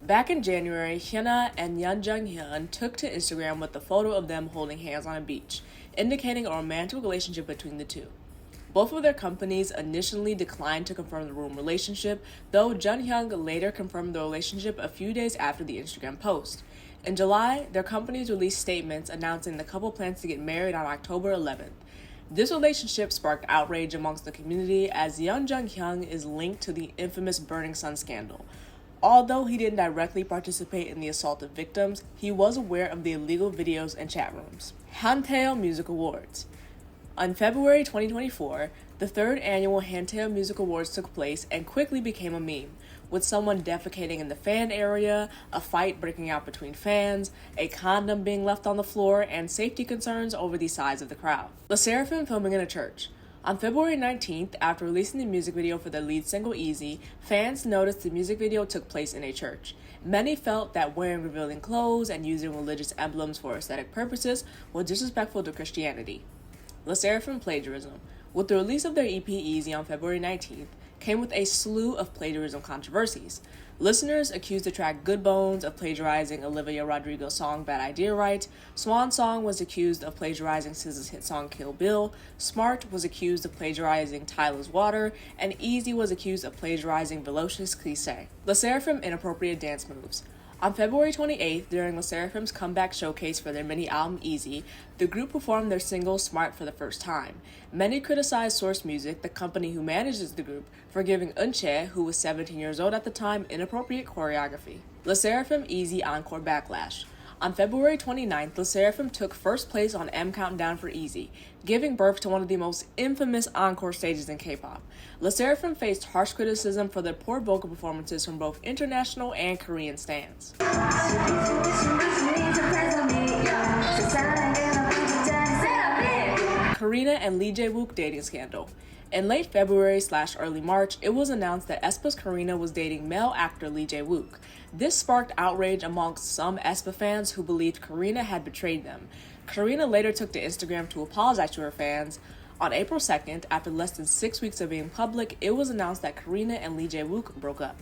Back in January, Hyuna and Yeon Jung-hyun took to Instagram with a photo of them holding hands on a beach, indicating a romantic relationship between the two. Both of their companies initially declined to confirm the rumored relationship, though Jung-hyun later confirmed the relationship a few days after the Instagram post. In July, their companies released statements announcing the couple plans to get married on October 11th. This relationship sparked outrage amongst the community as Yeon Jung-hyun is linked to the infamous Burning Sun scandal. Although he didn't directly participate in the assault of victims, he was aware of the illegal videos and chat rooms. Hanteo Music Awards. On February 2024, the third annual Hanteo Music Awards took place and quickly became a meme, with someone defecating in the fan area, a fight breaking out between fans, a condom being left on the floor, and safety concerns over the size of the crowd. LE SSERAFIM filming in a church. On February 19th, after releasing the music video for their lead single Easy, fans noticed the music video took place in a church. Many felt that wearing revealing clothes and using religious emblems for aesthetic purposes was disrespectful to Christianity. LE SSERAFIM plagiarism. With the release of their EP Easy on February 19th, came with a slew of plagiarism controversies. Listeners accused the track Good Bones of plagiarizing Olivia Rodrigo's song Bad Idea Right, Swan Song was accused of plagiarizing SZA's hit song Kill Bill, Smart was accused of plagiarizing Tyler's Water, and Easy was accused of plagiarizing Velocious Cliché. LE SSERAFIM inappropriate dance moves. On February 28th, during LE SSERAFIM's comeback showcase for their mini-album Easy, the group performed their single Smart for the first time. Many criticized Source Music, the company who manages the group, for giving Eunchae, who was 17 years old at the time, inappropriate choreography. LE SSERAFIM Easy Encore Backlash. On February 29th, LE SSERAFIM took first place on M Countdown for Easy, giving birth to one of the most infamous encore stages in K-pop. LE SSERAFIM faced harsh criticism for their poor vocal performances from both international and Korean stans. Karina and Lee Jae-wook dating scandal. In late February/early March, it was announced that aespa's Karina was dating male actor Lee Jae-wook. This sparked outrage amongst some aespa fans who believed Karina had betrayed them. Karina later took to Instagram to apologize to her fans. On April 2nd, after less than 6 weeks of being public, it was announced that Karina and Lee Jae-wook broke up.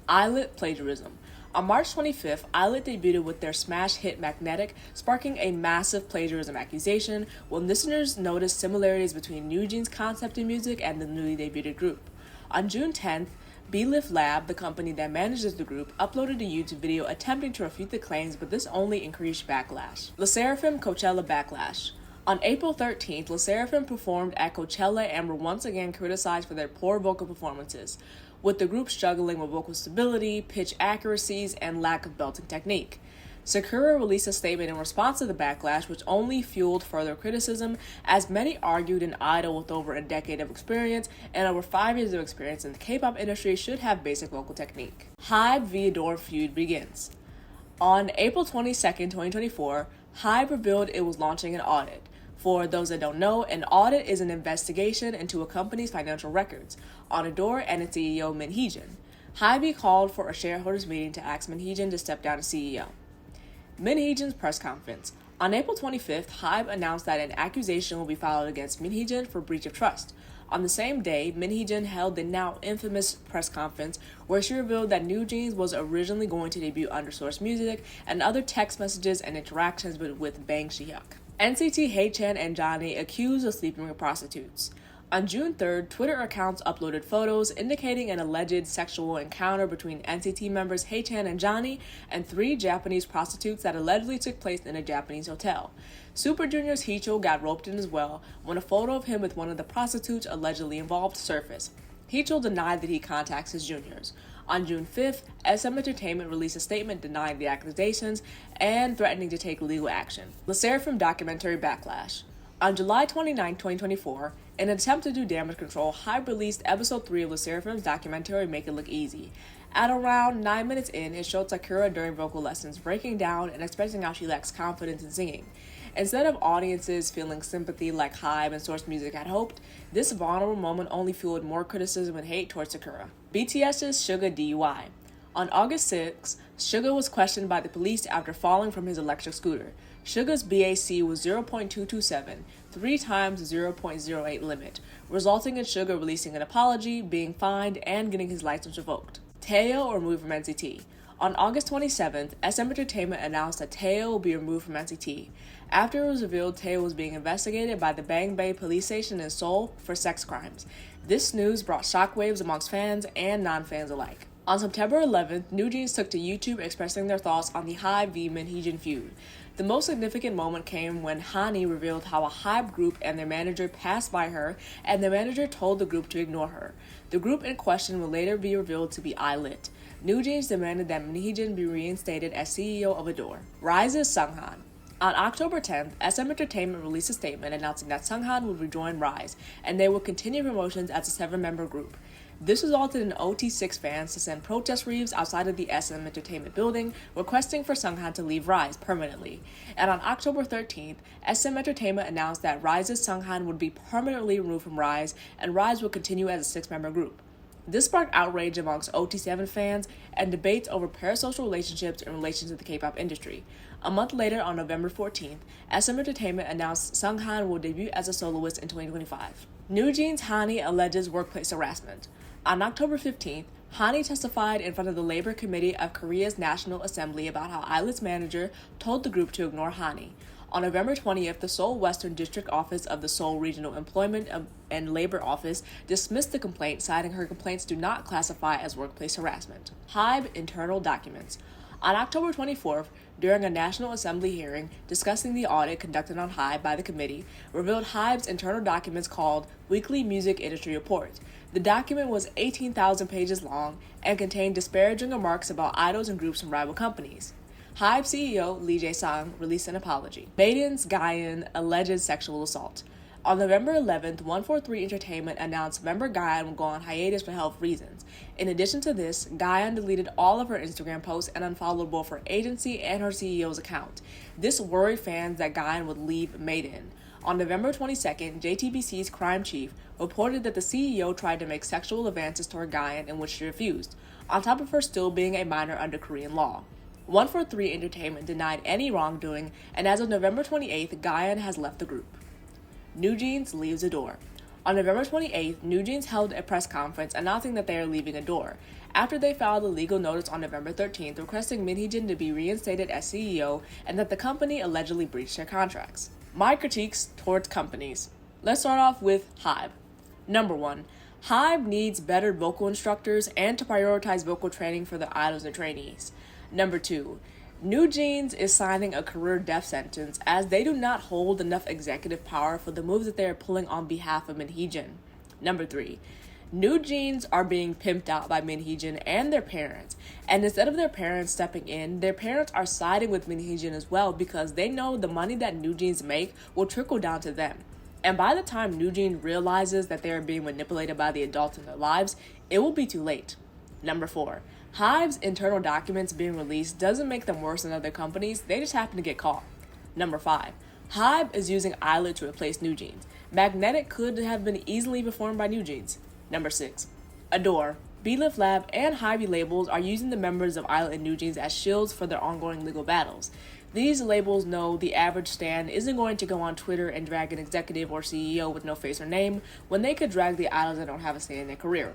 Islet plagiarism. On March 25th, Islet debuted with their smash hit Magnetic, sparking a massive plagiarism accusation when listeners noticed similarities between NewJeans' concept and music and the newly debuted group. On June 10th, Belift Lab, the company that manages the group, uploaded a YouTube video attempting to refute the claims, but this only increased backlash. LE SSERAFIM Coachella Backlash. On April 13th, LE SSERAFIM performed at Coachella and were once again criticized for their poor vocal performances, with the group struggling with vocal stability, pitch accuracies, and lack of belting technique. Sakura released a statement in response to the backlash, which only fueled further criticism, as many argued an idol with over a decade of experience and over 5 years of experience in the K-pop industry should have basic vocal technique. HYBE v Adore feud begins. On April 22nd, 2024, HYBE revealed it was launching an audit. For those that don't know, an audit is an investigation into a company's financial records on Adore and its CEO Min Hee-jin. HYBE called for a shareholders meeting to ask Min Hee-jin to step down as CEO. Min Hee-jin's press conference. On April 25th, HYBE announced that an accusation will be filed against Min Hee-jin for breach of trust. On the same day, Min Hee-jin held the now infamous press conference where she revealed that NewJeans was originally going to debut under Source Music and other text messages and interactions with Bang Si-hyuk. NCT Haechan and Johnny accused of sleeping with prostitutes. On June 3rd, Twitter accounts uploaded photos indicating an alleged sexual encounter between NCT members Haechan and Johnny and 3 Japanese prostitutes that allegedly took place in a Japanese hotel. Super Junior's Heechul got roped in as well when a photo of him with one of the prostitutes allegedly involved surfaced. Heechul denied that he contacts his juniors. On June 5th, SM Entertainment released a statement denying the accusations and threatening to take legal action. LE SSERAFIM documentary backlash. On July 29, 2024, in an attempt to do damage control, HYBE released episode 3 of LE SSERAFIM's documentary Make It Look Easy. At around 9 minutes in, it showed Sakura during vocal lessons breaking down and expressing how she lacks confidence in singing. Instead of audiences feeling sympathy like HYBE and Source Music had hoped, this vulnerable moment only fueled more criticism and hate towards Sakura. BTS's Suga DUI. On August 6, Suga was questioned by the police after falling from his electric scooter. Suga's BAC was 0.227, 3 times the 0.08 limit, resulting in Suga releasing an apology, being fined, and getting his license revoked. Taeyo removed from NCT. On August 27th, SM Entertainment announced that Teo will be removed from NCT. After it was revealed Teo was being investigated by the Bang Bay police station in Seoul for sex crimes. This news brought shockwaves amongst fans and non-fans alike. On September 11th, NewJeans took to YouTube expressing their thoughts on the HYBE v Minheejin feud. The most significant moment came when Hani revealed how a HYBE group and their manager passed by her, and the manager told the group to ignore her. The group in question will later be revealed to be ILIT. NewJeans demanded that Minheejin be reinstated as CEO of Adore. Rise's Sunghan. On October 10th, SM Entertainment released a statement announcing that Sunghan would rejoin Rise, and they would continue promotions as a 7-member group. This resulted in OT6 fans to send protest wreaths outside of the SM Entertainment building, requesting for Sunghan to leave Rise permanently. And on October 13th, SM Entertainment announced that Rise's Sunghan would be permanently removed from Rise, and Rise would continue as a 6-member group. This sparked outrage amongst OT7 fans and debates over parasocial relationships in relation to the K-pop industry. A month later, on November 14th, SM Entertainment announced Sunghan will debut as a soloist in 2025. NewJeans' Hani alleges workplace harassment. On October 15th, Hani testified in front of the Labor Committee of Korea's National Assembly about how ILIT's manager told the group to ignore Hani. On November 20th, the Seoul Western District Office of the Seoul Regional Employment and Labor Office dismissed the complaint, citing her complaints do not classify as workplace harassment. HYBE internal documents. On October 24th, during a National Assembly hearing discussing the audit conducted on HYBE by the committee, revealed HYBE's internal documents called Weekly Music Industry Report. The document was 18,000 pages long and contained disparaging remarks about idols and groups from rival companies. HYBE CEO Lee Jae-sang released an apology. Maiden's Guyan alleged sexual assault. On November 11th, 143 Entertainment announced member Guyan will go on hiatus for health reasons. In addition to this, Guyan deleted all of her Instagram posts and unfollowed both her agency and her CEO's account. This worried fans that Guyan would leave Maiden. On November 22nd, JTBC's crime chief reported that the CEO tried to make sexual advances toward Guyan, in which she refused, on top of her still being a minor under Korean law. 143 Entertainment denied any wrongdoing, and as of November 28th, Guyan has left the group. NewJeans leaves Adore. On November 28th, NewJeans held a press conference announcing that they are leaving Adore, after they filed a legal notice on November 13th requesting Minheejin to be reinstated as CEO and that the company allegedly breached their contracts. My critiques towards companies. Let's start off with HYBE. Number 1. HYBE needs better vocal instructors and to prioritize vocal training for the idols and trainees. Number 2. NewJeans is signing a career death sentence as they do not hold enough executive power for the moves that they are pulling on behalf of Minheejin. Number 3. NewJeans are being pimped out by Minheejin and their parents, and instead of their parents stepping in, their parents are siding with Minheejin as well because they know the money that NewJeans make will trickle down to them. And by the time NewJeans realizes that they are being manipulated by the adults in their lives, it will be too late. Number 4. HYBE's internal documents being released doesn't make them worse than other companies, they just happen to get caught. Number 5. HYBE is using ILIT to replace NewJeans. Magnetic could have been easily performed by NewJeans. Number 6. Adore, Belift Lab, and HYBE labels are using the members of ILIT and NewJeans as shields for their ongoing legal battles. These labels know the average stan isn't going to go on Twitter and drag an executive or CEO with no face or name when they could drag the idols that don't have a say in their career.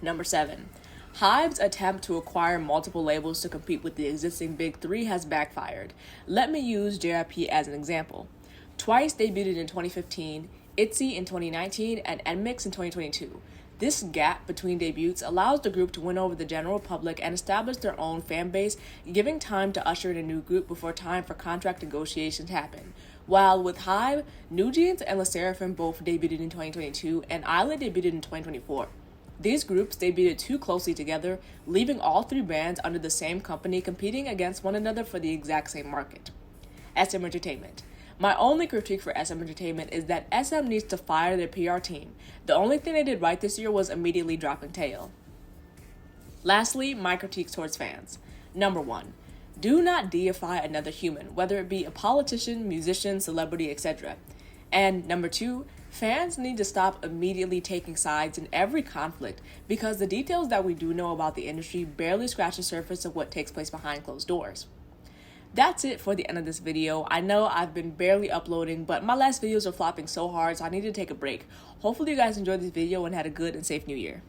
Number 7. HYBE's attempt to acquire multiple labels to compete with the existing Big Three has backfired. Let me use JYP as an example. Twice debuted in 2015, ITZY in 2019, and NMIXX in 2022. This gap between debuts allows the group to win over the general public and establish their own fan base, giving time to usher in a new group before time for contract negotiations happen. While with HYBE, NewJeans and LE SSERAFIM both debuted in 2022, and ILIT debuted in 2024. These groups debuted too closely together, leaving all three bands under the same company competing against one another for the exact same market. SM Entertainment. My only critique for SM Entertainment is that SM needs to fire their PR team. The only thing they did right this year was immediately dropping Teo. Lastly, my critiques towards fans. Number 1. Do not deify another human, whether it be a politician, musician, celebrity, etc. And number 2, fans need to stop immediately taking sides in every conflict because the details that we do know about the industry barely scratch the surface of what takes place behind closed doors. That's it for the end of this video. I know I've been barely uploading, but my last videos are flopping so hard, so I need to take a break. Hopefully you guys enjoyed this video and had a good and safe new year.